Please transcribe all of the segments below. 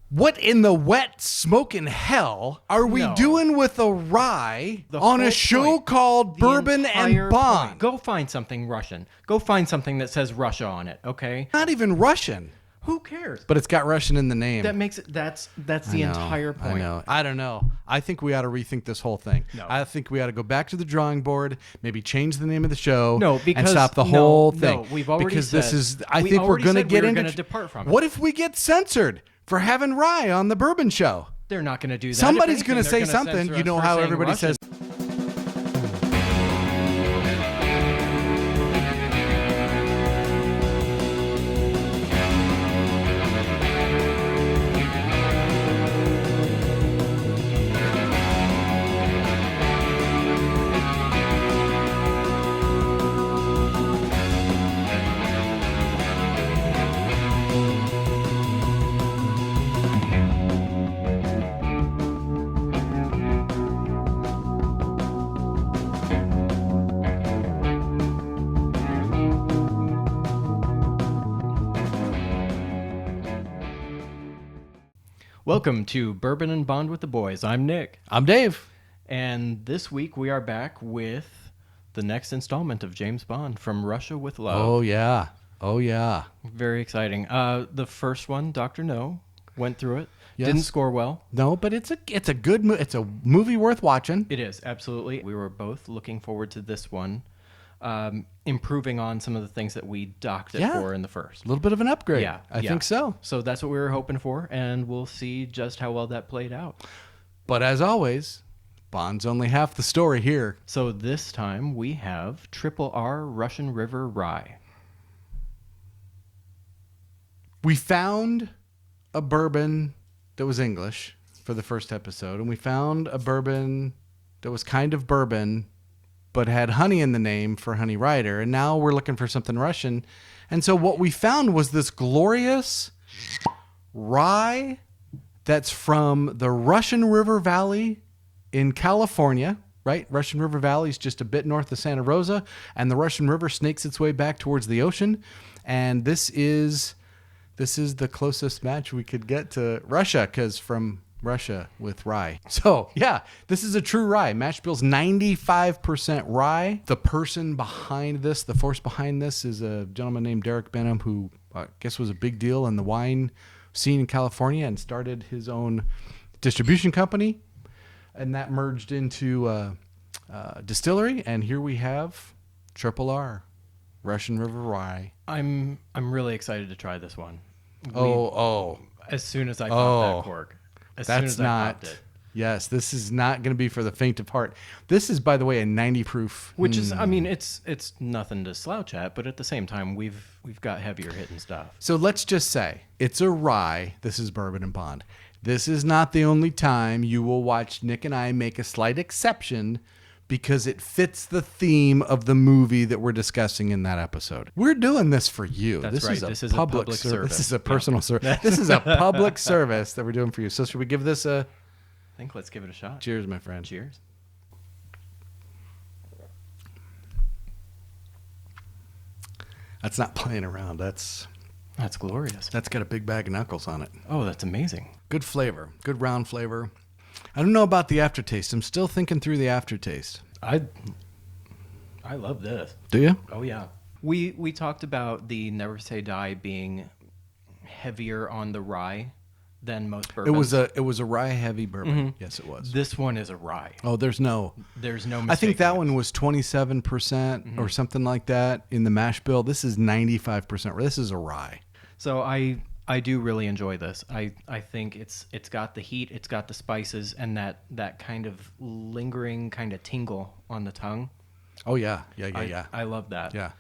What in the wet smoking hell are we doing with a rye on a show called Bourbon and Bond? Point. Go find something Russian. Go find something that says Russia on it, okay? Not even Russian. Who cares? But it's got Russian in the name. That makes it. That's the entire point. I don't know. I think we ought to rethink this whole thing. No. I think we ought to go back to the drawing board, maybe change the name of the show, because and stop the whole thing. No, we've already because said, this is. I think we're going to get into. Going to depart from it. What if we get censored for having rye on the Bourbon Show? They're not going to do that. Somebody's going to say something. You know how everybody Russian. says. Welcome to Bourbon and Bond with the Boys. I'm Nick. I'm Dave. And this week we are back with the next installment of James Bond, From Russia with Love. Oh, yeah. Oh, yeah. Very exciting. The first one, Dr. No, went through it. Yes. Didn't score well. No, but it's a good it's a movie worth watching. It is, absolutely. We were both looking forward to this one, improving on some of the things that we docked it for in the first. A little bit of an upgrade. Yeah, I think so. So that's what we were hoping for, and we'll see just how well that played out. But as always, Bond's only half the story here. So this time we have Triple R Russian River Rye. We found a bourbon that was English for the first episode, and we found a bourbon that was kind of bourbon but had honey in the name for Honey Rider, and now we're looking for something Russian. And so what we found was this glorious rye that's from the Russian River Valley in California, right? Russian River Valley is just a bit north of Santa Rosa, and the Russian River snakes its way back towards the ocean. And this is the closest match we could get to Russia, because from Russia with rye. So, yeah, this is a true rye. Mash bill's 95% rye. The person behind this, the force behind this, is a gentleman named Derek Benham, who I guess was a big deal in the wine scene in California and started his own distribution company. And that merged into a distillery. And here we have Triple R, Russian River Rye. I'm really excited to try this one. As soon as I popped that cork. Yes, this is not going to be for the faint of heart. This is, by the way, a 90 proof. Which is, I mean, it's nothing to slouch at, but at the same time, we've got heavier hitting stuff. So let's just say it's a rye. This is Bourbon and Bond. This is not the only time you will watch Nick and I make a slight exception, because it fits the theme of the movie that we're discussing in that episode. We're doing this for you. That's right. This is a public service. This is a personal service. This is a public service that we're doing for you. So should we give this a... I think let's give it a shot. Cheers, my friend. Cheers. That's not playing around. That's glorious. That's got a big bag of knuckles on it. Oh, that's amazing. Good flavor. Good round flavor. I don't know about the aftertaste. I'm still thinking through the aftertaste. I love this. Do you? Oh, yeah. We talked about the Never Say Die being heavier on the rye than most bourbons. It was a rye heavy bourbon. Mm-hmm. Yes, it was. This one is a rye. Oh, there's no mistake. I think that one was 27% or something like that in the mash bill. This is 95%. This is a rye. So I do really enjoy this. I think it's got the heat, it's got the spices, and that kind of lingering kind of tingle on the tongue. Oh yeah. Yeah. I love that. Yeah.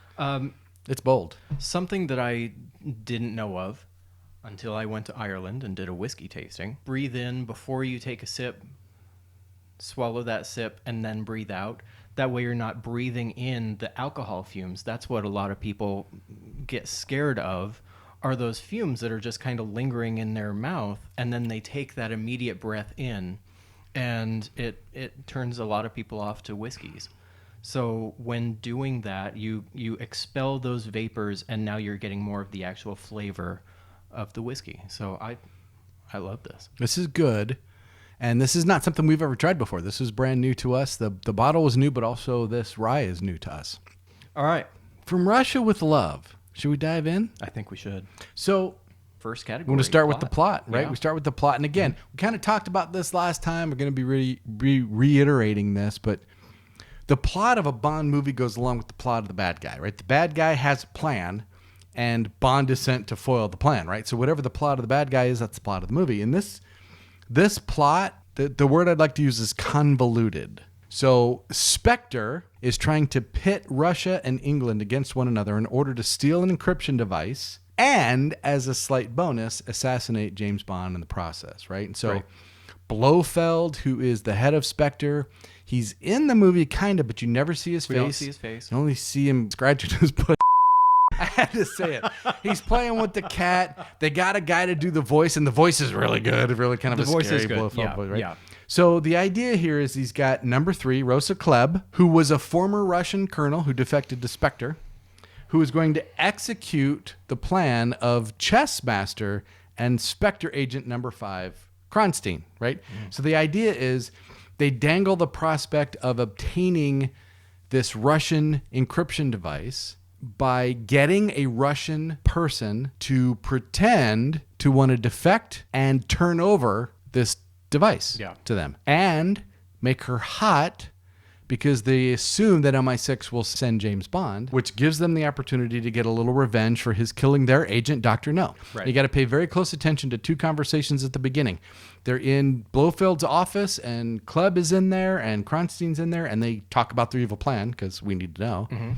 It's bold. Something that I didn't know of until I went to Ireland and did a whiskey tasting. Breathe in before you take a sip, swallow that sip, and then breathe out. That way you're not breathing in the alcohol fumes. That's what a lot of people get scared of, are those fumes that are just kind of lingering in their mouth, and then they take that immediate breath in, and it turns a lot of people off to whiskeys. So when doing that, you expel those vapors, and now you're getting more of the actual flavor of the whiskey. So I love this. This is good. And this is not something we've ever tried before. This is brand new to us. The bottle was new, but also this rye is new to us. All right. From Russia with Love. Should we dive in? I think we should. So First category. we're going to start with the plot, right? Yeah. We start with the plot. And again, we kind of talked about this last time. We're going to be reiterating this, but the plot of a Bond movie goes along with the plot of the bad guy, right? The bad guy has a plan, and Bond is sent to foil the plan, right? So whatever the plot of the bad guy is, that's the plot of the movie. And this plot, the word I'd like to use is convoluted. So Spectre is trying to pit Russia and England against one another in order to steal an encryption device and, as a slight bonus, assassinate James Bond in the process, right? And so Right. Blofeld, who is the head of Spectre, he's in the movie kind of, but you never see his face. We don't see his face. You only see him scratching his butt. I had to say it. He's playing with the cat. They got a guy to do the voice, and the voice is really good. Really kind of The a voice scary is good. Blofeld Yeah, voice, right? yeah. So the idea here is he's got number 3, Rosa Klebb, who was a former Russian colonel who defected to Spectre, who is going to execute the plan of chess master and Spectre agent number 5, Kronstein, right? So the idea is they dangle the prospect of obtaining this Russian encryption device by getting a Russian person to pretend to want to defect and turn over this device to them and make her hot because they assume that MI6 will send James Bond, which gives them the opportunity to get a little revenge for his killing their agent, Dr. No. Right. You got to pay very close attention to 2 conversations at the beginning. They're in Blofeld's office, and Klebb is in there, and Kronstein's in there, and they talk about their evil plan because we need to know. Mm-hmm.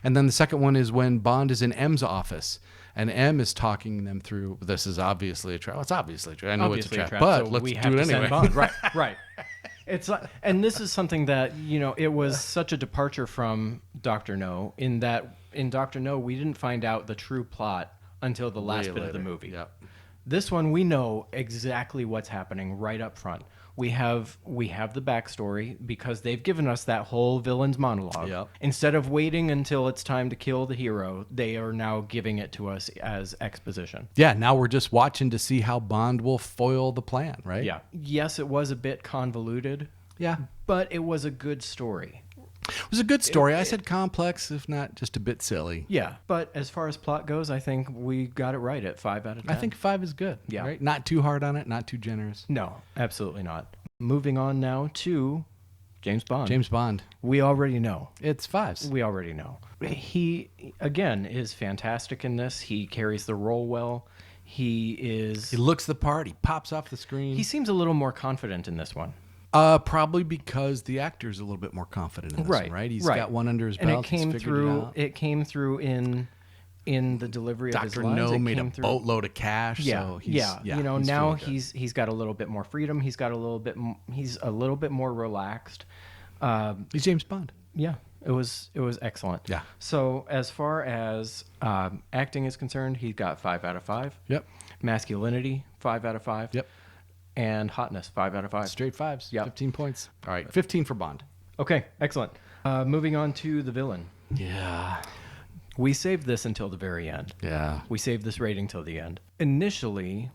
And then the second one is when Bond is in M's office, and M is talking them through, this is obviously a trap. Well, it's obviously a trap. I know Obviously it's a trap, a but so let's we do have it to send anyway. Bond. Right, right. It's like, and this is something that, it was such a departure from Dr. No, in that in Dr. No, we didn't find out the true plot until the last bit of the movie. Yep. This one, we know exactly what's happening right up front. We have the backstory because they've given us that whole villain's monologue. Yep. Instead of waiting until it's time to kill the hero, they are now giving it to us as exposition. Yeah, now we're just watching to see how Bond will foil the plan, right? Yeah. Yes, it was a bit convoluted. Yeah. But it was a good story. It was a good story. I said complex, if not just a bit silly. Yeah. But as far as plot goes, I think we got it right at 5 out of 10. I think 5 is good. Yeah. Right? Not too hard on it, not too generous. No, absolutely not. Moving on now to James Bond. James Bond. We already know. It's 5s. We already know. He, again, is fantastic in this. He carries the role well. He looks the part. He pops off the screen. He seems a little more confident in this one. Probably because the actor's a little bit more confident in this one, right? He's got one under his belt. And it came He's figured it through. out. It came through in the delivery of his Dr. lines. No It made a came through- boatload of cash. Yeah, so he's, now he's really good. he's got a little bit more freedom. He's got a little bit. He's a little bit more relaxed. He's James Bond. Yeah, it was excellent. Yeah. So as far as acting is concerned, he got 5 out of 5. Yep. Masculinity, 5 out of 5. Yep. And hotness, 5 out of 5. Straight 5s. Yep. 15 points. All right. 15 for Bond. Okay, excellent. Moving on to the villain. Yeah. We saved this until the very end. Yeah. We saved this rating till the end. Initially,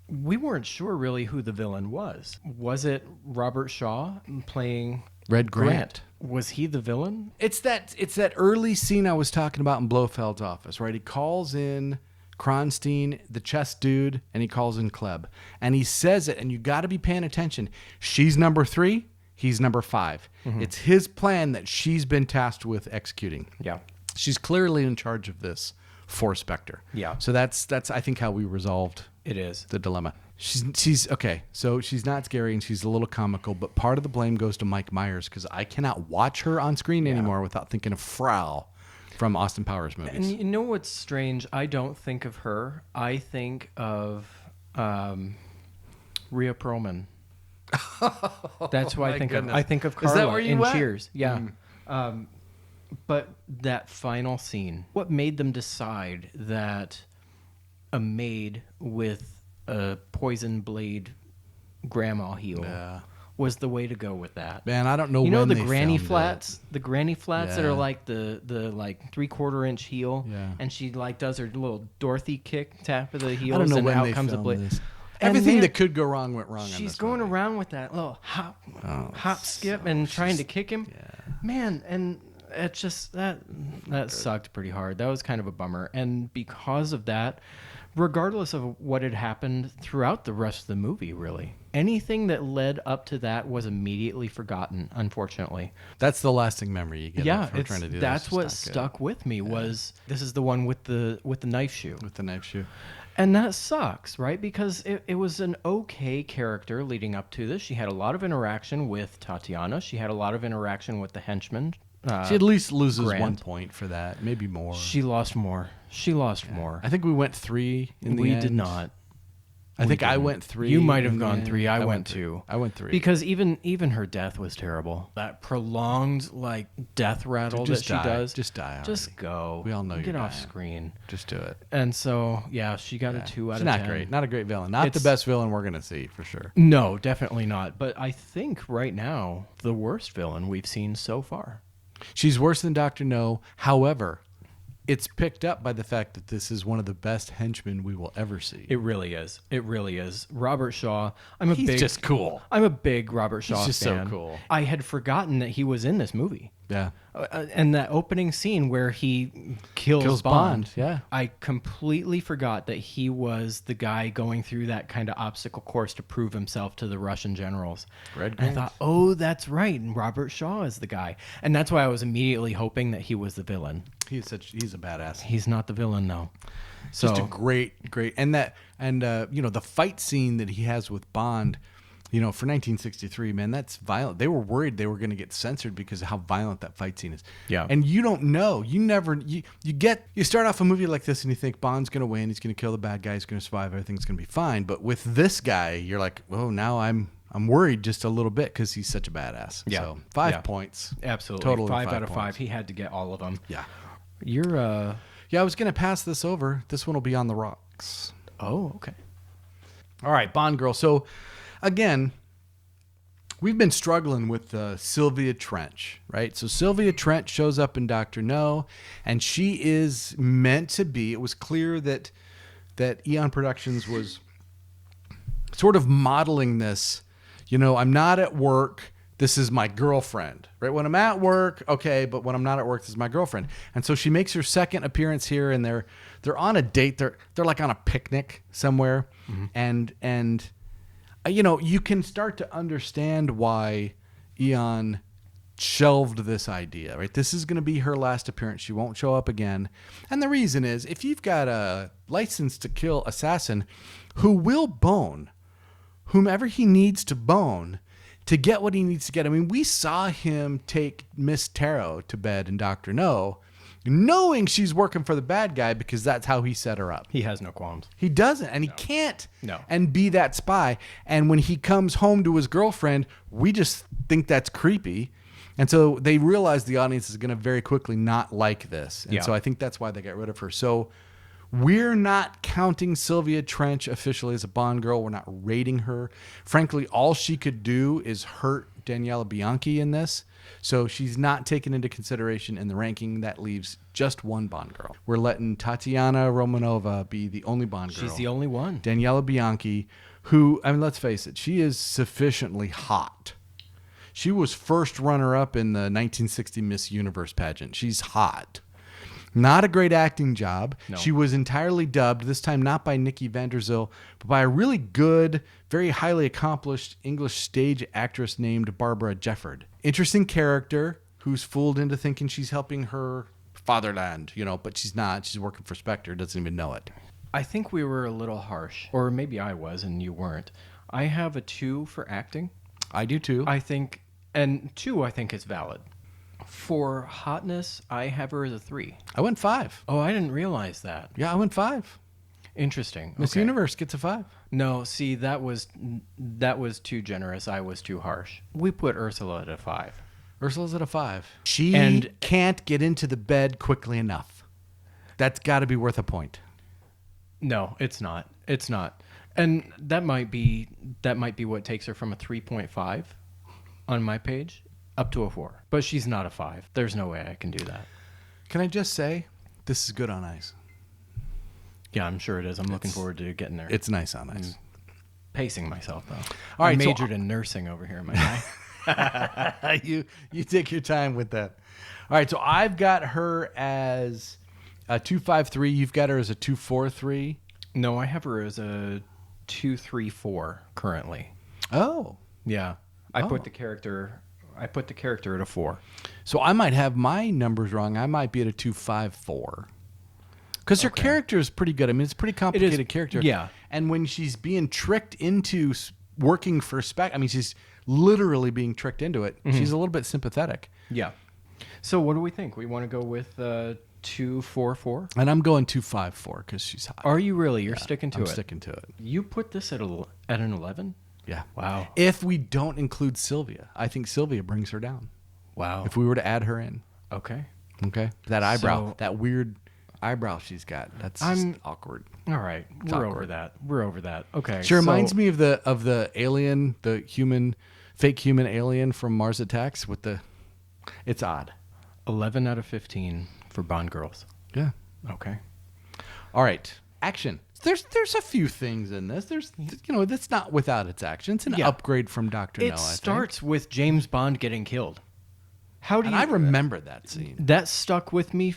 we weren't sure really who the villain was. Was it Robert Shaw playing Red Grant. Was he the villain? It's that early scene I was talking about in Blofeld's office, right? He calls in Kronstein, the chess dude, and he calls in Klebb. And he says it, and you got to be paying attention. She's number 3, he's number 5. Mm-hmm. It's his plan that she's been tasked with executing. Yeah. She's clearly in charge of this for Spectre. Yeah. So that's I think how we resolved It is. the dilemma. She's okay. So she's not scary and she's a little comical, but part of the blame goes to Mike Myers because I cannot watch her on screen anymore without thinking of Frau from Austin Powers movies. And you know what's strange? I don't think of her. I think of Rhea Perlman. That's who I think of. I think of Carla Is that where you in went? Cheers. Yeah. But that final scene, what made them decide that a maid with a poison blade grandma heel was the way to go with that? Man, I don't know. You know when the they granny filmed flats, that Yeah. are like the like 3/4 inch heel, Yeah. and she like does her little Dorothy kick tap of the it? heels, I don't know and when out they comes a filmed blade. this. Everything man, that could go wrong went wrong. she's in this going movie. around with that little hop, skip, so and trying to kick him. Yeah. Man, and it just that sucked pretty hard. That was kind of a bummer. And because of that, regardless of what had happened throughout the rest of the movie, really, anything that led up to that was immediately forgotten, unfortunately. That's the lasting memory you get. Yeah, from trying to do that's this. what It's not good. stuck with me. Was this is the one with the knife shoe. With the knife shoe. And that sucks, right? Because it was an okay character leading up to this. She had a lot of interaction with Tatiana. She had a lot of interaction with the henchman. She at least loses Grant. 1 point for that, maybe more. She lost more. She lost more. I think we went 3 in the We end. did not. I think I didn't. went 3. You might have in the gone end. 3. I went 2. I went 3. Because even her death was terrible. That prolonged like death rattle that Just she die. does. Just die already. Just go. We all know Get you're off dying. screen. Just do it. And so yeah, she got a 2 out It's of not 10. great. Not a great villain. Not the It's- best villain we're going to see, for sure. No, definitely not. But I think right now the worst villain we've seen so far. She's worse than Dr. No. However, it's picked up by the fact that this is one of the best henchmen we will ever see. It really is. It really is. Robert Shaw. He's just cool. I'm a big Robert Shaw just so fan. cool. I had forgotten that he was in this movie. Yeah. And that opening scene where he kills Bond. Yeah. I completely forgot that he was the guy going through that kind of obstacle course to prove himself to the Russian generals. Red And I Grant. thought, oh, that's right. And Robert Shaw is the guy. And that's why I was immediately hoping that he was the villain. He's a badass. He's not the villain, though. So Just a great and the fight scene that he has with Bond, for 1963, man, that's violent. They were worried they were going to get censored because of how violent that fight scene is. Yeah. And you don't know. You start off a movie like this and you think Bond's going to win, he's going to kill the bad guy, he's going to survive, everything's going to be fine. But with this guy, you're like, oh, now I'm worried just a little bit because he's such a badass. Yeah. So 5 Yeah. points. absolutely. Totally 5 out of points. 5. He had to get all of them. Yeah. You're, Yeah, I was going to pass this over. This one will be on the rocks. oh, okay. All right, Bond girl. So, again, we've been struggling with Sylvia Trench, right? So Sylvia Trench shows up in Dr. No, and she is meant to be. It was clear that Eon Productions was sort of modeling this. I'm not at work. This is my girlfriend, right? When I'm at work, okay, but when I'm not at work, this is my girlfriend. And so she makes her second appearance here, and they're on a date. They're like on a picnic somewhere, and you can start to understand why Eon shelved this idea, right? This is going to be her last appearance. She won't show up again. And the reason is, if you've got a license to kill assassin who will bone whomever he needs to bone to get what he needs to get. I mean, we saw him take Miss Tarot to bed in Dr. No, knowing she's working for the bad guy because that's how he set her up. He has no qualms. He doesn't, and he can't No. and be that spy. And when he comes home to his girlfriend, we just think that's creepy. And so they realize the audience is going to very quickly not like this. And Yeah. so I think that's why they got rid of her. So we're not counting Sylvia Trench officially as a Bond girl. We're not rating her. Frankly, all she could do is hurt Daniela Bianchi in this. So she's not taken into consideration in the ranking. That leaves just one Bond girl. We're letting Tatiana Romanova be the only Bond girl. She's the only one. Daniela Bianchi, who, I mean, let's face it, she is sufficiently hot. She was first runner-up in the 1960 Miss Universe pageant. She's hot. Not a great acting job. No. She was entirely dubbed, this time not by Nikki van der Zyl, but by a really good, very highly accomplished English stage actress named Barbara Jefford. Interesting character who's fooled into thinking she's helping her fatherland, but she's not. She's working for Spectre, doesn't even know it. I think we were a little harsh, or maybe I was and you weren't. I have a 2 for acting. I do too. I think, and 2 I think is valid. For hotness, I have her as a 3. I went 5. Oh, I didn't realize that. Yeah, I went 5. Interesting. Miss Okay. Universe gets a 5. No, see, that was too generous. I was too harsh. We put Ursula at a 5. Ursula's at a 5. She And- can't get into the bed quickly enough. That's got to be worth a point. No, it's not. It's not. And that might be what takes her from a 3.5 on my page up to a 4. But she's not a 5. There's no way I can do that. Can I just say, this is good on ice. Yeah, I'm sure it is. I'm looking forward to getting there. It's nice on ice. pacing myself though. All right, I so- majored in nursing over here, my guy. You take your time with that. All right, so I've got her as a 2.53. You've got her as a 2.43. No, I have her as a 2.34 currently. Oh, Yeah, I put the character at a 4. so I might have my numbers wrong. I might be at a 2.54. Because her character is pretty good. I mean, it's a pretty complicated character. yeah. And when she's being tricked into working for Spec, I mean, she's literally being tricked into it. She's a little bit sympathetic. Yeah. So what do we think? We want to go with 2.44? And I'm going 2.54 because she's hot. Are you really? You're sticking to I'm it. sticking to it. You put this at an 11? Yeah. Wow. If we don't include Sylvia, I think Sylvia brings her down. Wow. If we were to add her in. Okay. Okay. That eyebrow, So- that weird eyebrow she's got. That's just awkward. All right. We're awkward. over that. We're over that. Okay. She reminds me of the alien, the fake human alien from Mars Attacks it's odd. 11 out of 15 for Bond girls. Yeah. Okay. All right. Action. There's a few things in this. That's not without its action. It's an Yeah. upgrade from Dr. No, It I think. starts with James Bond getting killed. How do And you I remember that scene. That stuck with me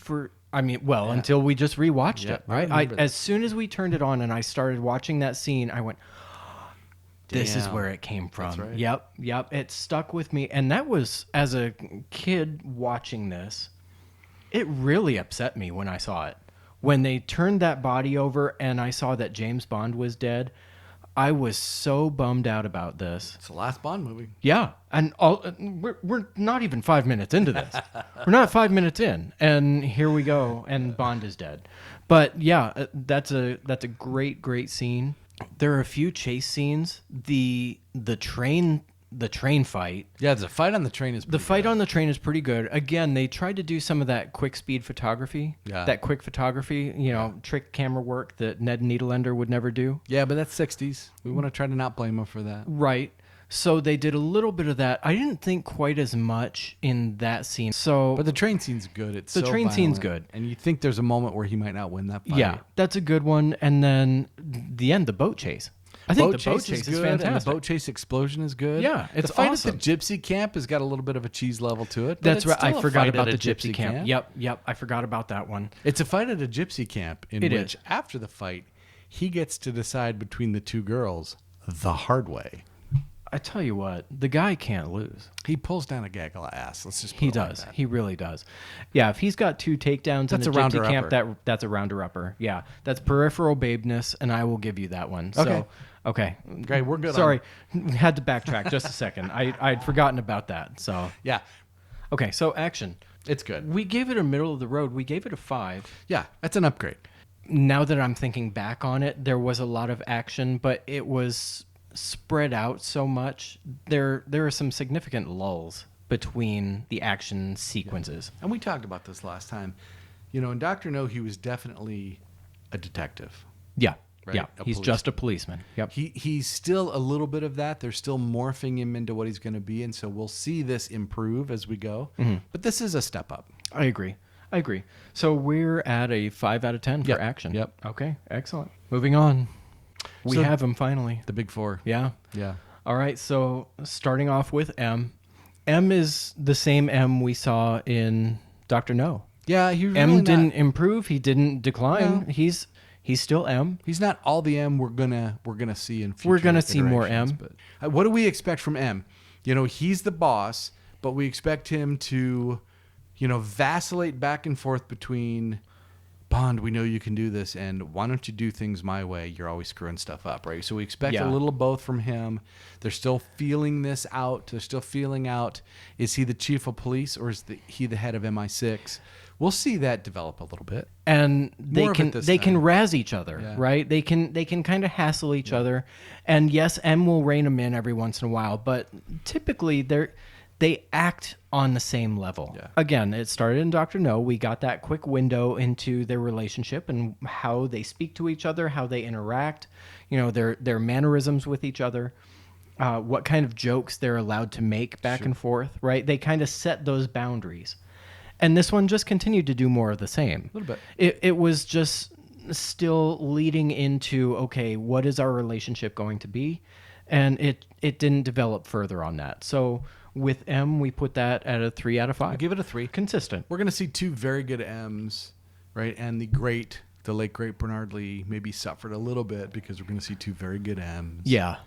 until we just rewatched Yeah, it, I right? remember that. As soon as we turned it on and I started watching that scene, I went, this is Damn. where it came from. That's right. Yep. It stuck with me. And that was, as a kid watching this, it really upset me when I saw it. When they turned that body over and I saw that James Bond was dead, I was so bummed out about this. It's the last Bond movie. Yeah, and we're not even 5 minutes into this. We're not 5 minutes in, and here we go, and Bond is dead. But yeah, that's a great scene. There are a few chase scenes. The train fight. Yeah, the fight on the train is The fight on the train is pretty good. Again, they tried to do some of that quick speed photography. Yeah. That quick photography, trick camera work that Ned Needlender would never do. Yeah, but that's 60s. We want to try to not blame them for that. Right. So they did a little bit of that. I didn't think quite as much in that scene. So But the train scene's good. It's The so train scene's violent. good. And you think there's a moment where he might not win that fight. yeah, that's a good one. And then the end, the boat chase. I think the boat chase is good, fantastic. and the boat chase explosion is good. Yeah, it's the fight awesome. at the gypsy camp has got a little bit of a cheese level to it. but That's it's right. still I a forgot fight about at the a gypsy camp. Yep. I forgot about that one. It's a fight at a gypsy camp in It which, is. after the fight, he gets to decide between the two girls the hard way. I tell you what, the guy can't lose. He pulls down a gaggle of ass. Let's just put He it like does. that. He really does. Yeah, if he's got 2 takedowns That's in a a gypsy rounder-upper. camp, that's a rounder-upper. Yeah, that's peripheral babeness, and I will give you that one. Okay. So, okay. Great, we're good on Sorry, had to backtrack just a second. I'd forgotten about that. So, Yeah, okay, so action. it's good. We gave it a middle of the road. We gave it a 5. Yeah, that's an upgrade. Now that I'm thinking back on it, there was a lot of action, but it was spread out so much. There are some significant lulls between the action sequences. And we talked about this last time. In Dr. No, he was definitely a detective. Yeah. Right, Yeah. a He's just a policeman. Yep. He's still a little bit of that. They're still morphing him into what he's going to be, and so we'll see this improve as we go. But this is a step up. I agree. So we're at a 5 out of 10 for Yep. action. Yep. Okay. Excellent. Moving on. We So- have him finally. The big 4. Yeah. Yeah. All right. So starting off with M. M is the same M we saw in Dr. No. Yeah, he really M not, didn't improve. He didn't decline. No. He's still M. He's not all the M we're gonna see in future. We're gonna see more iterations, M. But what do we expect from M? He's the boss, but we expect him to, vacillate back and forth between Bond, we know you can do this, and why don't you do things my way? You're always screwing stuff up, right? So we expect Yeah. a little of both from him. They're still feeling this out. They're still feeling out, is he the chief of police or is he the head of MI6? We'll see that develop a little bit. And More of it this they can time. razz each other, Yeah. right? They can kind of hassle each other. And yes, M will rein them in every once in a while, but typically they act on the same level. Yeah. Again, it started in Dr. No. We got that quick window into their relationship and how they speak to each other, how they interact, their mannerisms with each other, what kind of jokes they're allowed to make back and forth, right? They kind of set those boundaries. And this one just continued to do more of the same. A little bit. It was just still leading into, okay, what is our relationship going to be? And it didn't develop further on that. So with M, we put that at a 3 out of 5. I give it a 3. Consistent. We're going to see 2 very good M's, right? And the late great Bernard Lee maybe suffered a little bit because we're going to see 2 very good M's. Yeah.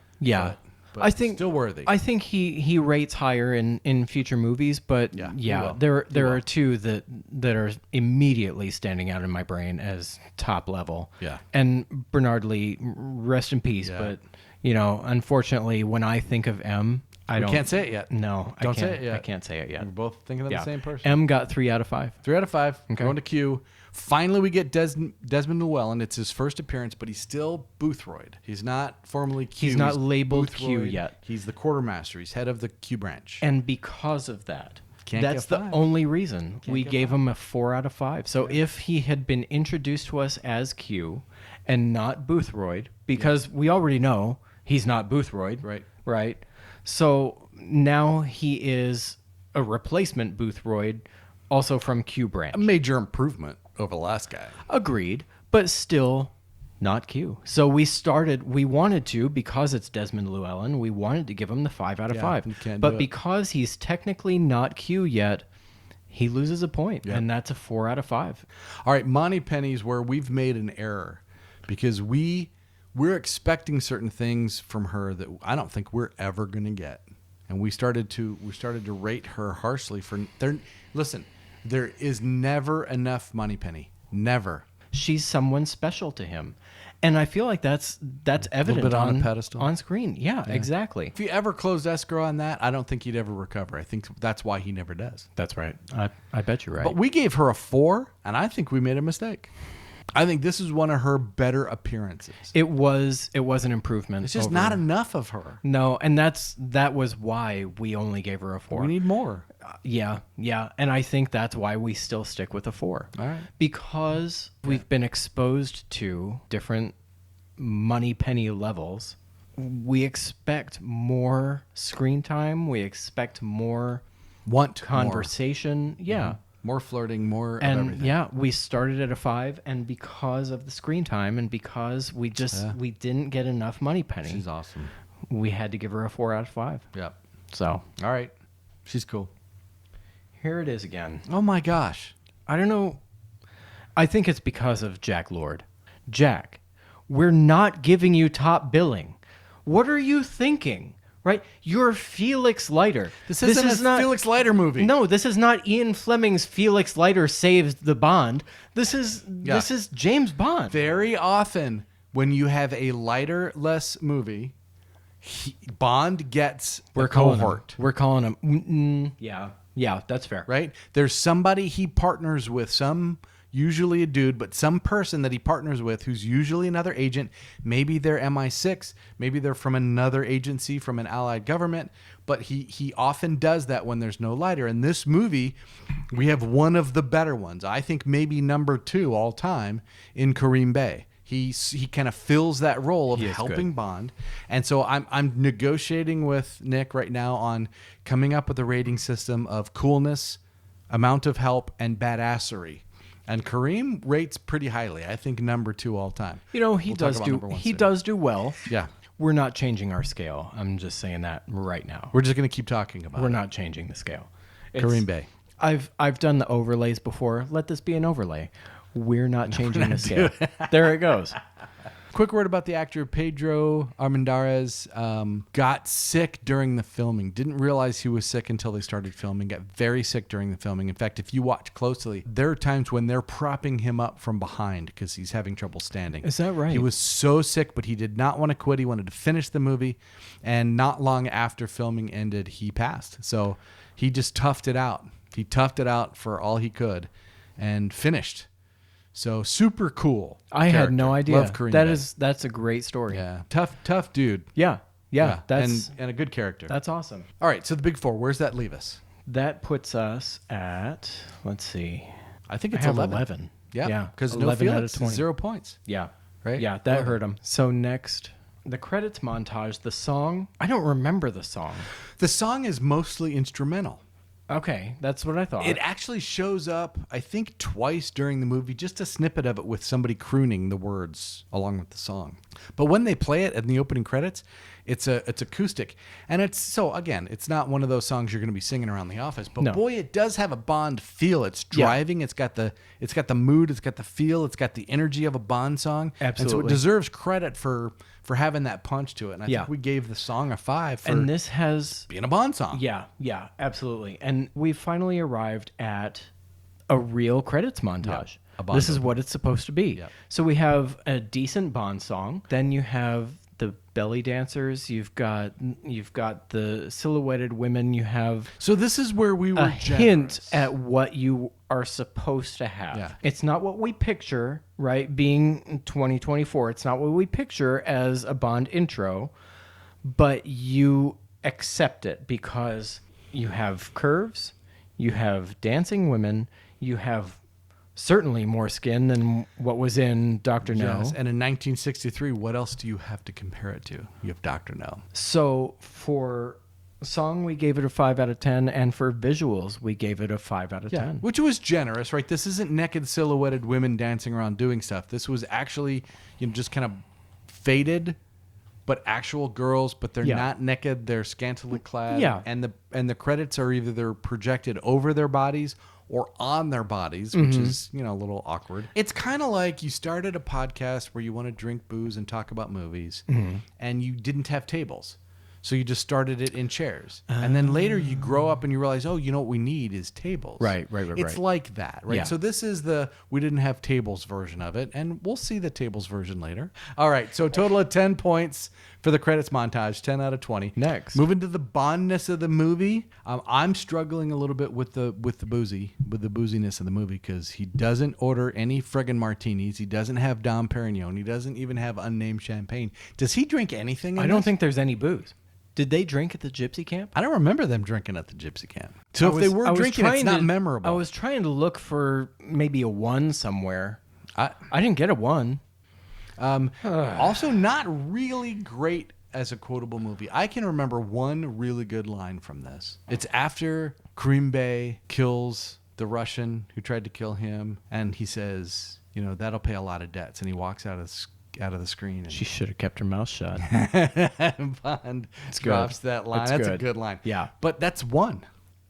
But I think still worthy. I think he rates higher in future movies, but Yeah, there are 2 that are immediately standing out in my brain as top level. Yeah. And Bernard Lee, rest in peace. Yeah. But unfortunately, when I think of M, I can't say it yet. No, Don't I can't say it yet. I can't say it yet. We're both thinking of the same person. M got 3 out of 5. 3 out of 5. Okay. Going to Q. Finally, we get Desmond Llewellyn. It's his first appearance, but he's still Boothroyd. He's not formally Q. He's not labeled Q Boothroyd. yet. He's the quartermaster. He's head of the Q branch. And because of that, Can't that's get the 5. only reason we get gave 5. him a 4 out of 5. So if he had been introduced to us as Q and not Boothroyd, because we already know he's not Boothroyd, right? So now he is a replacement Boothroyd, also from Q branch. A major improvement over the last guy. Agreed, but still not Q. So we wanted to, because it's Desmond Llewellyn, we wanted to give him the 5 out of 5. you can't do But it. because he's technically not Q yet, he loses a point, and that's a 4 out of 5. All right, Monty Penny's where we've made an error because we're expecting certain things from her that I don't think we're ever going to get. And we started to rate her harshly for listen, there is never enough Monty Penny. Never. She's someone special to him. And I feel like that's evident bit on a pedestal. on screen. Yeah, exactly. If you ever closed escrow on that, I don't think he'd ever recover. I think that's why he never does. That's right. I bet you're right. But we gave her a 4, and I think we made a mistake. I think this is one of her better appearances. It was an improvement. It's just not enough of her. No, and that was why we only gave her a 4. We need more. Yeah, and I think that's why we still stick with a 4. All right. Because we've been exposed to different Money Penny levels. We expect more screen time. We expect more conversation. More. Yeah. More flirting, more of And everything. we started at a 5, and because of the screen time and because we didn't get enough Money Penny. She's awesome. We had to give her a 4 out of 5. Yep. So, All right. She's cool. here it is again. Oh my gosh. I don't know. I think it's because of Jack Lord. Jack, we're not giving you top billing. What are you thinking? Right? You're Felix Leiter. This isn't a Felix Leiter movie. No, this is not Ian Fleming's Felix Leiter saves the Bond. This is James Bond. Very often, when you have a lighter-less movie, Bond gets a cohort. We're calling him. Yeah, that's fair. Right? There's somebody he partners with, usually a dude, but some person that he partners with who's usually another agent. Maybe they're MI6. Maybe they're from another agency, from an allied government. But he often does that when there's no lighter. In this movie, we have one of the better ones. I think maybe number 2 all time in Kareem Bey. He kind of fills that role of helping good. Bond. And so I'm negotiating with Nick right now on coming up with a rating system of coolness, amount of help, and badassery. And Kareem rates pretty highly. I think number 2 all time. He We'll does talk about do number 1 soon. does do well. Yeah. We're not changing our scale. I'm just saying that right now. We're just going to keep talking about We're it. not changing the scale. Kareem Bey. I've done the overlays before. Let this be an overlay. We're not changing the scale. There it goes. Quick word about the actor Pedro Armendariz. Got sick during the filming. Didn't realize he was sick until they started filming. Got very sick during the filming. In fact, if you watch closely, there are times when they're propping him up from behind because he's having trouble standing. Is that right? He was so sick, but he did not want to quit. He wanted to finish the movie. And not long after filming ended, he passed. So he just toughed it out. He toughed it out for all he could and finished. So super cool. I had no character. idea. Love Kareem Bey. That's a great story. Yeah, tough dude. Yeah. That's and a good character. that's awesome. All right, so the big 4. Where's that leave us? That puts us at, let's see. I think I it's have 11. 11. Yeah, because no 11 out Felix of 20. is 0 points. Yeah. Right? Yeah, that hurt him. So next, the credits montage, the song. I don't remember the song. The song is mostly instrumental. Okay, that's what I thought. It actually shows up, I think, twice during the movie, just a snippet of it with somebody crooning the words along with the song. But when they play it in the opening credits, it's acoustic. And it's not one of those songs you're going to be singing around the office, but No. boy, it does have a Bond feel. It's driving, it's got the mood, it's got the feel, it's got the energy of a Bond song. Absolutely. And so it deserves credit for having that punch to it. And I Yeah. think we gave the song a 5 for and this has being a Bond song. Yeah, absolutely. And we finally arrived at a real credits montage. a Bond This is what it's supposed to be. Yeah. So we have a decent Bond song. Then you have the belly dancers. You've got the silhouetted women. You have So this is where we were a hint at what you are supposed to have. Yeah. It's not what we picture, right? Being 2024, it's not what we picture as a Bond intro, but you accept it because you have curves, you have dancing women, you have certainly more skin than what was in Dr. No. Yes, and in 1963, what else do you have to compare it to? You have Dr. No. So for song, we gave it a 5 out of 10, and for visuals, we gave it a 5 out of 10. Which was generous, right? This isn't naked silhouetted women dancing around doing stuff. This was actually, just kind of faded, but actual girls, but they're Yeah. not naked. They're scantily clad. Yeah. And the credits are either they're projected over their bodies or on their bodies, which is, a little awkward. It's kind of like you started a podcast where you want to drink booze and talk about movies, and you didn't have tables. So you just started it in chairs. And then later you grow up and you realize, oh, what we need is tables. Right. It's like that, right? Yeah. So this is the we didn't have tables version of it, and we'll see the tables version later. All right, so total of 10 points for the credits montage, 10 out of 20. Next. Moving to the Bondness of the movie, I'm struggling a little bit with the booziness of the movie because he doesn't order any friggin' martinis. He doesn't have Dom Perignon. He doesn't even have unnamed champagne. Does he drink anything? I don't think there's any booze. Did they drink at the gypsy camp? I don't remember them drinking at the gypsy camp. So if they were drinking, it's not memorable. I was trying to look for maybe a 1 somewhere. I didn't get a 1. Also, not really great as a quotable movie. I can remember one really good line from this. It's after Karim Bey kills the Russian who tried to kill him, and he says, that'll pay a lot of debts. And he walks out of the screen. And She should have kept her mouth shut. Bond good. drops that line. It's That's a good. good line. Yeah. But that's one.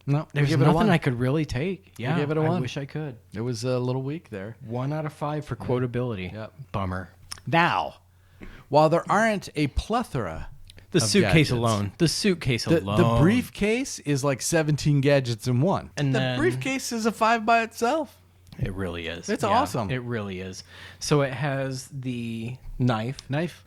No, There's give it a nothing one. I could really take. Yeah, give it a I 1. wish I could. It was a little weak there. 1 out of 5 for quotability. Yep. Bummer. Now, while there aren't a plethora The of suitcase gadgets, alone. The suitcase The alone. briefcase is like 17 gadgets in one. And the then- briefcase is a 5 by itself. It really is. It's awesome. It really is. So it has the knife,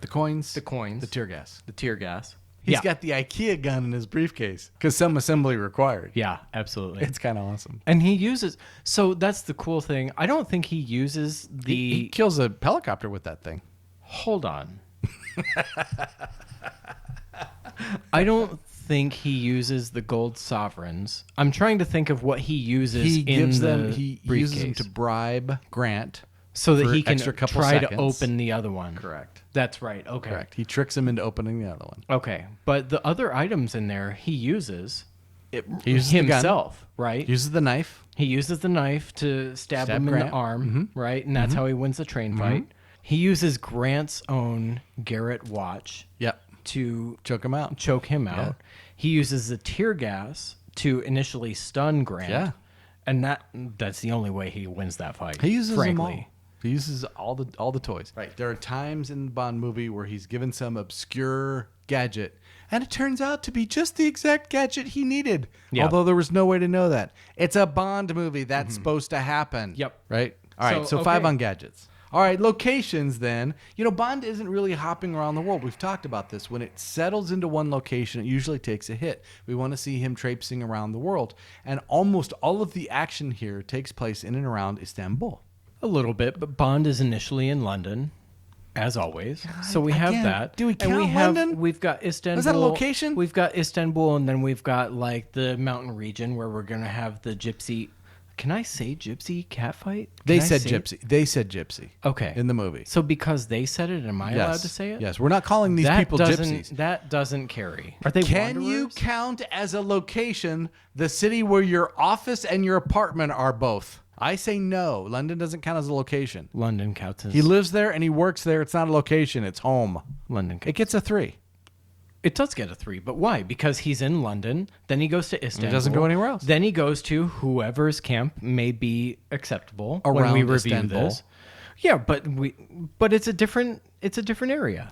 The coins, the coins, the tear gas. the tear gas. He's got the IKEA gun in his briefcase because some assembly required. Yeah, absolutely. It's kind of awesome. And he uses. So that's the cool thing. I don't think he uses the. He kills a helicopter with that thing. Hold on. I don't think he uses the gold sovereigns. I'm trying to think of what he uses. He in gives the them. He uses them briefcase. to bribe Grant so that for he can extra couple try seconds. to open the other one. Correct. That's right. Okay. Correct. He tricks him into opening the other one. Okay, but the other items in there he uses He uses the gun. himself, right? He uses the knife. He uses the knife to stab him in Grant. the arm, right? And that's how he wins the train fight. He uses Grant's own Garrett watch Yep. to Choke him out. choke him out. He uses the tear gas to initially stun Grant. Yeah. And that's the only way he wins that fight. He uses them all. frankly. He uses all the toys. Right. There are times in the Bond movie where he's given some obscure gadget, and it turns out to be just the exact gadget he needed. Yeah. Although there was no way to know that. It's a Bond movie. That's supposed to happen. Yep. Right? All right. So 5 okay. on gadgets. All right, locations then. Bond isn't really hopping around the world. We've talked about this. When it settles into one location, it usually takes a hit. We want to see him traipsing around the world. And almost all of the action here takes place in and around Istanbul. A little bit, but Bond is initially in London, as always. So we have Again, that. do we And count London? We've got Istanbul. Is that a location? We've got Istanbul, and then we've got like the mountain region where we're gonna have the gypsy Can I say gypsy catfight? They Can I said say gypsy. They said gypsy. Okay. In the movie. So because they said it, am I allowed to say it? Yes. We're not calling these That people doesn't, gypsies. That doesn't carry. Are they Can you wanderers? count as a location the city where your office and your apartment are both? I say no. London doesn't count as a location. London counts as... He lives there and he works there. It's not a location. It's home. London counts. It gets a 3. It does get a 3, but why? Because he's in London, then he goes to Istanbul. doesn't go anywhere else. Then he goes to whoever's camp may be acceptable when Around we review Istanbul. this. Yeah, but it's a different area.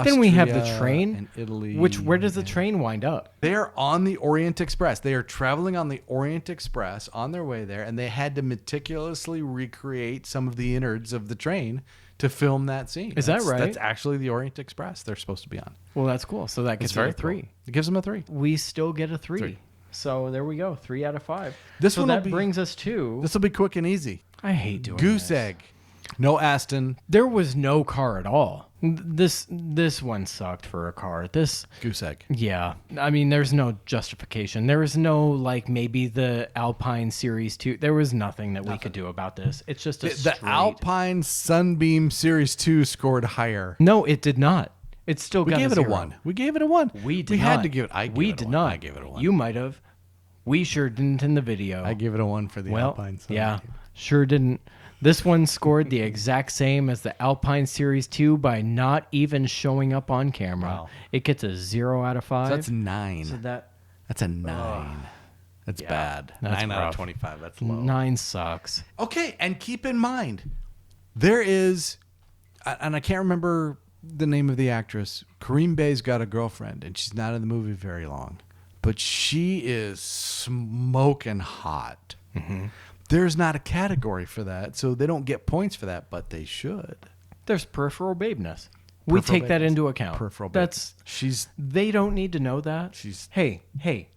Then we have the Austria train. and Italy. Where does the train wind up? They are on the Orient Express. They are traveling on the Orient Express on their way there, and they had to meticulously recreate some of the innards of the train to film that scene. Is that right? That's actually the Orient Express they're supposed to be on. Well, that's cool. So that gets a 3. Cool. It gives them a 3. We still get a 3. 3. So there we go. 3 out of 5. This so one will that be- brings us to... This will be quick and easy. I hate doing Goose this. egg. No Aston. There was no car at all. This one sucked for a car. This... Goose egg. Yeah. I mean, there's no justification. There was no, like, maybe the Alpine Series 2. There was nothing that we could do about this. It's just a The straight... Alpine Sunbeam Series 2 scored higher. No, it did not. It still We got gave a it a 0. 1. We gave it a 1. We did We not. had to give it. We did not. I gave it a 1. You might have. We sure didn't in the video. I gave it a 1 for the Alpine Sunbeam. yeah, sure didn't. This one scored the exact same as the Alpine Series 2 by not even showing up on camera. Wow. It gets a 0 out of 5. So that's 9. So that That's a 9. That's bad. that's 9 out of rough. 25. That's low. 9 sucks. Okay, and keep in mind, there is, and I can't remember the name of the actress. Kareem Bey's got a girlfriend, and she's not in the movie very long, but she is smoking hot. Mm-hmm. There's not a category for that, so they don't get points for that, but they should. There's peripheral babeness. We take that into account. Peripheral. That's she's they don't need to know that. She's- hey,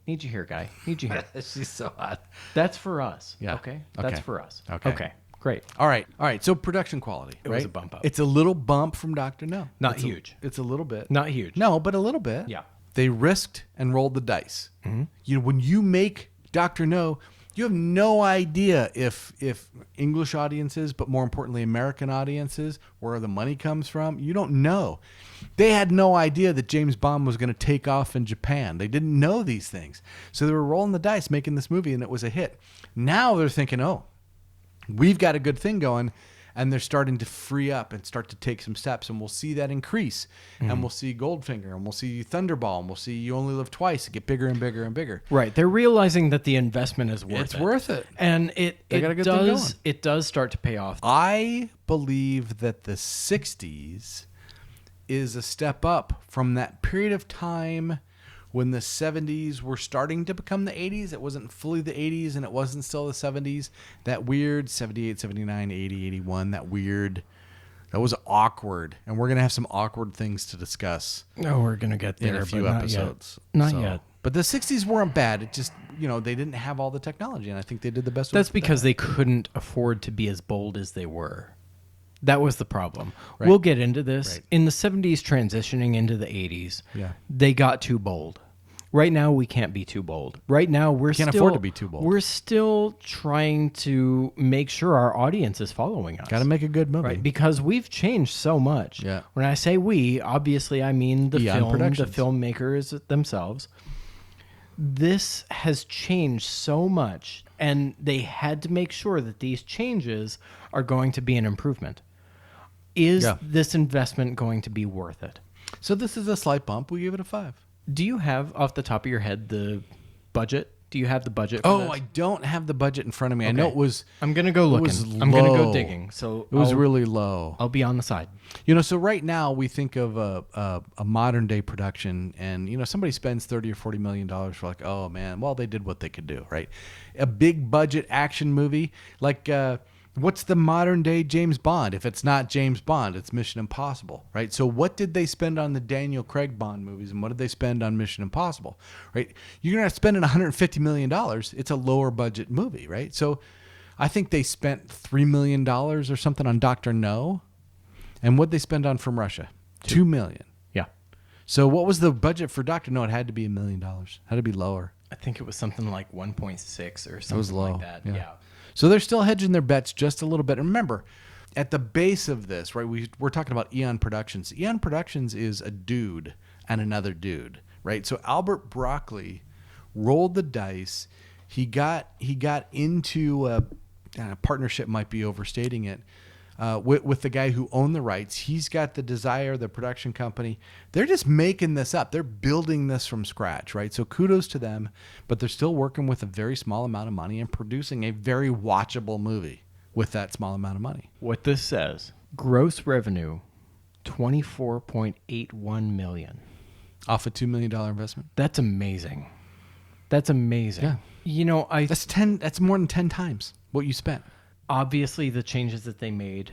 need you here, guy. Need you here. she's so hot. That's for us. Yeah. Okay. Okay. That's for us. Okay. Okay. Great. All right. So production quality. It was a bump up. It's a little bump from Dr. No. Not It's huge. It's a little bit. Not huge. No, but a little bit. Yeah. They risked and rolled the dice. Mm-hmm. You know, when you make Dr. No, you have no idea if English audiences, but more importantly, American audiences, where the money comes from. You don't know. They had no idea that James Bond was going to take off in Japan. They didn't know these things. So they were rolling the dice making this movie, and it was a hit. Now they're thinking, oh, we've got a good thing going, and they're starting to free up and start to take some steps, and we'll see that increase. And we'll see Goldfinger, and we'll see Thunderball, and we'll see You Only Live Twice get bigger and bigger and bigger. Right. They're realizing that the investment is worth It's it. worth it. And it got a good thing going. does start to pay off. I believe that the 60s is a step up from that period of time when the 70s were starting to become the 80s. It wasn't fully the 80s and it wasn't still the 70s. That weird 78, 79, 80, 81, that was awkward. And we're going to have some awkward things to discuss No, we're gonna get there in a few but not episodes. Yet. Not So- yet. But the 60s weren't bad. It just, they didn't have all the technology, and I think they did the best That's with because that. they couldn't afford to be as bold as they were. That was the problem. Right. We'll get into this. Right. In the 70s transitioning into the 80s, Yeah. they got too bold. Right now, we can't be too bold. Right now, we're Can't still afford to be too bold. We're still trying to make sure our audience is following us. Got to make a good movie. Right, because we've changed so much. Yeah. When I say we, obviously I mean the Eon film, the Productions. filmmakers themselves. This has changed so much, and they had to make sure that these changes are going to be an improvement. Is Yeah. this investment going to be worth it? So this is a slight bump. We give it a 5. Do you have off the top of your head the budget? Do you have the budget? For Oh, this? I don't have the budget in front of me. I know it was I'm gonna go looking. was I'm gonna go low. digging. So it was I'll- really low. I'll be on the side. So right now we think of a modern day production, and somebody spends $30 or $40 million for like, oh man, well they did what they could do, right? A big budget action movie like. What's the modern day James Bond? If it's not James Bond, it's Mission Impossible, right? So what did they spend on the Daniel Craig Bond movies, and what did they spend on Mission Impossible, right? You're not spending $150 million. It's a lower budget movie, right? So I think they spent $3 million or something on Dr. No. And what they spend on From Russia? $2 million. Yeah, So what was the budget for Dr. No? It had to be $1 million. Had to be lower. I think it was something like 1.6 or something was low, like that. yeah. Yeah. So they're still hedging their bets just a little bit. Remember, at the base of this, right, we're talking about Eon Productions. Eon Productions is a dude and another dude, right? So Albert Broccoli rolled the dice. He got into a partnership, might be overstating it, with the guy who owned the rights. He's got the Desire, the production company. They're just making this up. They're building this from scratch, right? So kudos to them, but they're still working with a very small amount of money and producing a very watchable movie with that small amount of money. What this says, gross revenue, $24.81 million. Off a $2 million investment. That's amazing. That's amazing. Yeah. You know, That's more than 10 times what you spent. obviously the changes that they made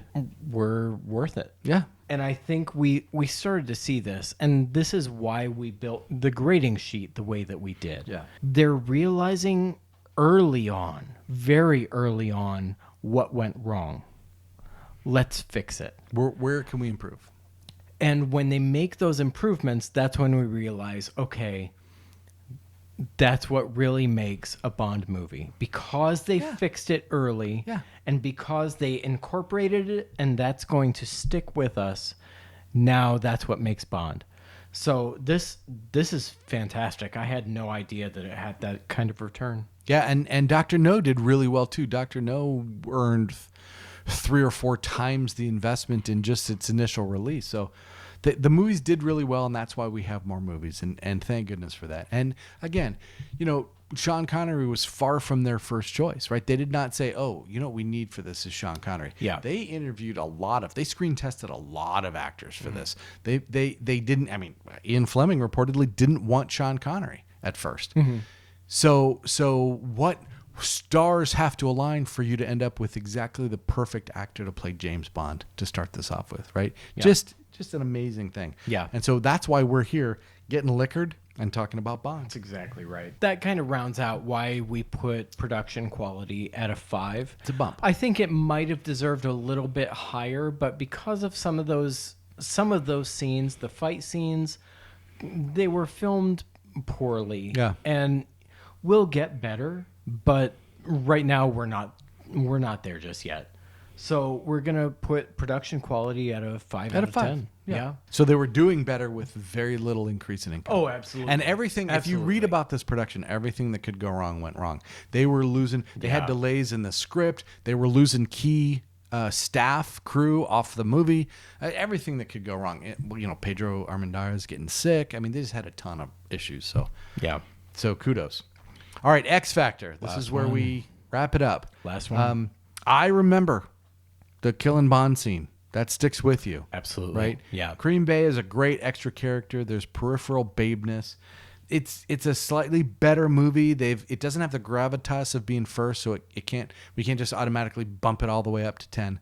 were worth it. Yeah. And I think we started to see this, and this is why we built the grading sheet the way that we did. Yeah. They're realizing early on, very early on, what went wrong. Let's fix it. Where can we improve? And when they make those improvements, that's when we realize, okay, that's what really makes a Bond movie. Because they fixed it early, and because they incorporated it, and that's going to stick with us, now that's what makes Bond. So this is fantastic. I had no idea that it had that kind of return. Yeah, and Dr. No did really well too. Dr. No earned 3 or 4 times the investment in just its initial release. So the movies did really well, and that's why we have more movies, and thank goodness for that. And again, you know, Sean Connery was far from their first choice, right? They did not say, oh, you know what we need for this is Sean Connery. Yeah. They interviewed they screen tested a lot of actors for this. They didn't, I mean, Ian Fleming reportedly didn't want Sean Connery at first. So what stars have to align for you to end up with exactly the perfect actor to play James Bond to start this off with, right? Yeah. Just an amazing thing. Yeah. And so that's why we're here getting liquored and talking about Bonds. That's exactly right. That kind of rounds out why we put production quality at a 5. It's a bump. I think it might have deserved a little bit higher, but because of some of those scenes, the fight scenes, they were filmed poorly. Yeah. And we'll get better, but right now we're not there just yet. So we're gonna put production quality at a 5 out of 10. Yeah. So they were doing better with very little increase in income. Oh, absolutely. And everything, if you read Absolutely. about this production, everything that could go wrong went wrong. They were losing, they had Yeah. delays in the script. They were losing key staff, crew off the movie. Everything that could go wrong. You know, Pedro Armendariz getting sick. I mean, they just had a ton of issues. So kudos. All right, X Factor. This is where we wrap it up. Last one. I remember the killing Bond scene. That sticks with you. Absolutely. Right? Yeah. Cream Bay is a great extra character. There's peripheral babeness. It's a slightly better movie. It doesn't have the gravitas of being first, so we can't just automatically bump it all the way up to 10.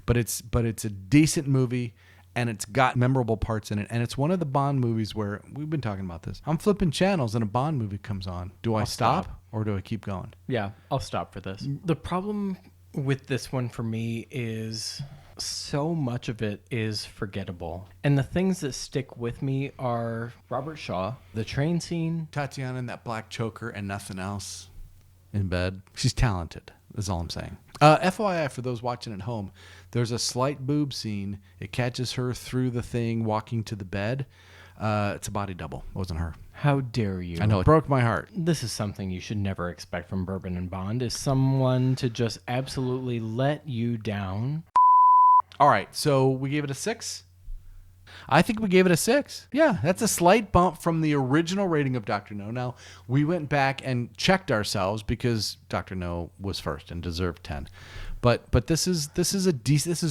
But it's a decent movie, and it's got memorable parts in it. And it's one of the Bond movies where we've been talking about this. I'm flipping channels and a Bond movie comes on. Do I stop or do I keep going? Yeah, I'll stop for this. The problem with this one for me is so much of it is forgettable. And the things that stick with me are Robert Shaw, the train scene. Tatiana in that black choker and nothing else in bed. She's talented, is all I'm saying. FYI, for those watching at home, there's a slight boob scene. It catches her through the thing walking to the bed. It's a body double. It wasn't her. How dare you? I know. It broke my heart. This is something you should never expect from Bourbon and Bond, is someone to just absolutely let you down. All right, so we gave it a 6. I think we gave it a 6. Yeah, that's a slight bump from the original rating of Dr. No. Now, we went back and checked ourselves because Dr. No was first and deserved 10. But this is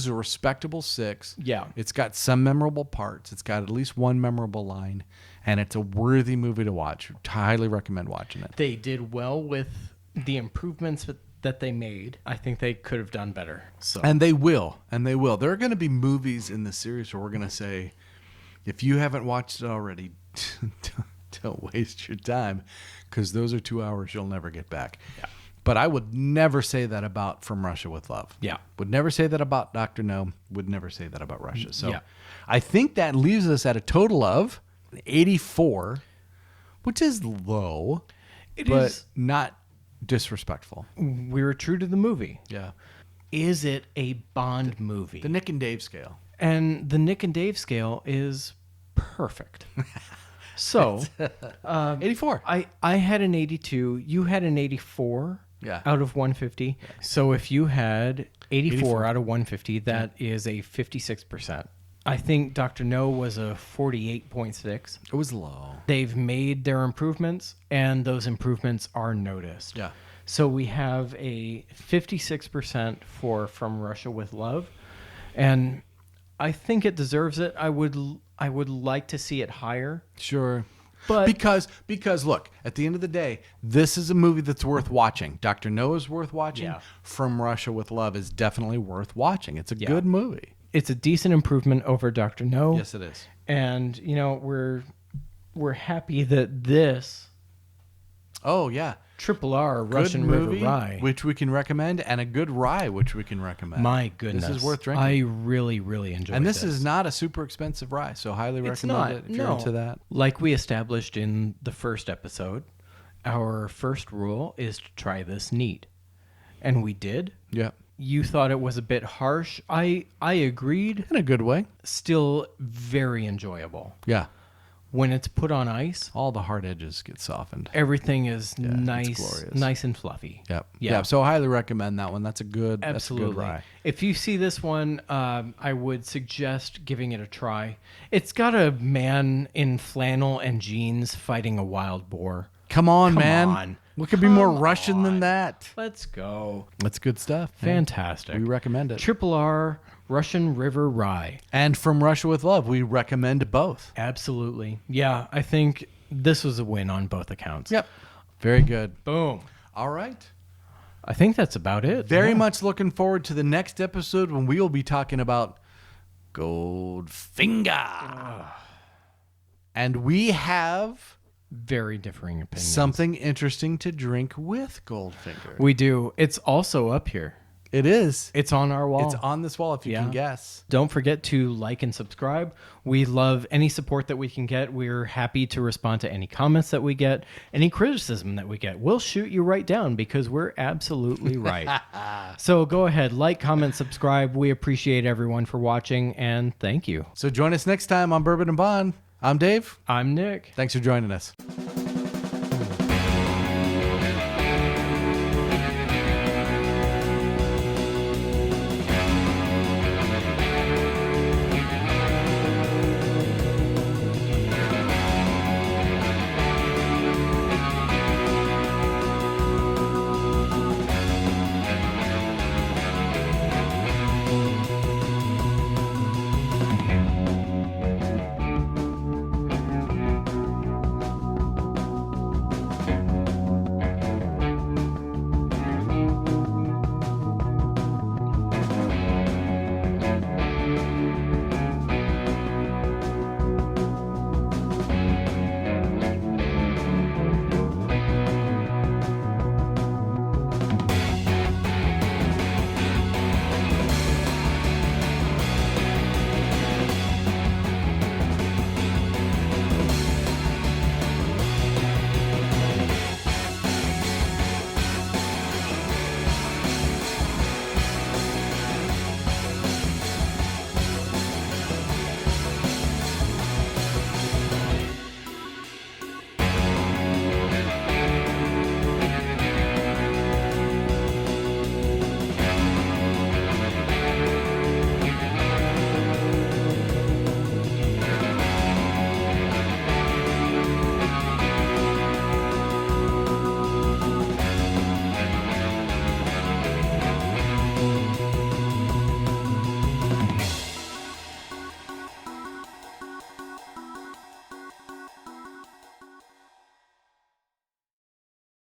a respectable 6. Yeah. It's got some memorable parts. It's got at least one memorable line, and it's a worthy movie to watch. Highly recommend watching it. They did well with the improvements that they made. I think they could have done better. So And they will. There are going to be movies in the series where we're going to say, if you haven't watched it already, don't waste your time, because those are 2 hours you'll never get back. Yeah. But I would never say that about From Russia with Love. Yeah. Would never say that about Dr. No. Would never say that about Russia. So Yeah. I think that leaves us at a total of 84, which is low, It but is. not disrespectful. We were true to the movie. Yeah. Is it a Bond movie? The Nick and Dave scale. And the Nick and Dave scale is perfect. So, 84. I had an 82. You had an 84 Yeah. out of 150. So if you had 84, 84. out of 150, that is a 56%. I think Dr. No was a 48.6. It was low. They've made their improvements, and those improvements are noticed. Yeah. So we have a 56% for From Russia with Love, and I think it deserves it. I would like to see it higher. Sure. But because look, at the end of the day, this is a movie that's worth watching. Dr. No is worth watching. Yeah. From Russia with Love is definitely worth watching. It's a Yeah. good movie. it's a decent improvement over Dr. No. Yes, it is. And we're happy that this Oh, yeah. Triple R Good Russian movie, River Rye, which we can recommend, and a good rye, which we can recommend. my goodness, This is worth drinking. I really, really enjoyed And this is not a super expensive rye, so highly It's recommend not, it if no. you're into that. Like we established in the first episode, our first rule is to try this neat. And we did. Yeah. You thought it was a bit harsh. I agreed. In a good way. Still very enjoyable. Yeah. When it's put on ice, All the hard edges get softened. everything is it's nice, glorious. nice and fluffy. Yep. Yeah. Yeah. So highly recommend that one. That's a good, Absolutely. That's a good rye. If you see this one, I would suggest giving it a try. It's got a man in flannel and jeans fighting a wild boar. Come on, Come man. on. What could be more Come Russian than on. that? Let's go. That's good stuff. man. Fantastic. We recommend it. Triple R Russian River Rye. And From Russia with Love, we recommend both. Absolutely. Yeah, I think this was a win on both accounts. Yep. Very good. Boom. All right. I think that's about it. Very Yeah. much looking forward to the next episode when we will be talking about Goldfinger. And we have Very differing opinions. something interesting to drink with Goldfinger. We do. It's also up here. It is. It's on our wall. It's on this wall if you Yeah. can guess. Don't forget to like and subscribe. We love any support that we can get. We're happy to respond to any comments that we get, any criticism that we get. We'll shoot you right down because we're absolutely right. So go ahead, like, comment, subscribe. We appreciate everyone for watching, and thank you. So join us next time on Bourbon and Bond. I'm Dave. I'm Nick. Thanks for joining us.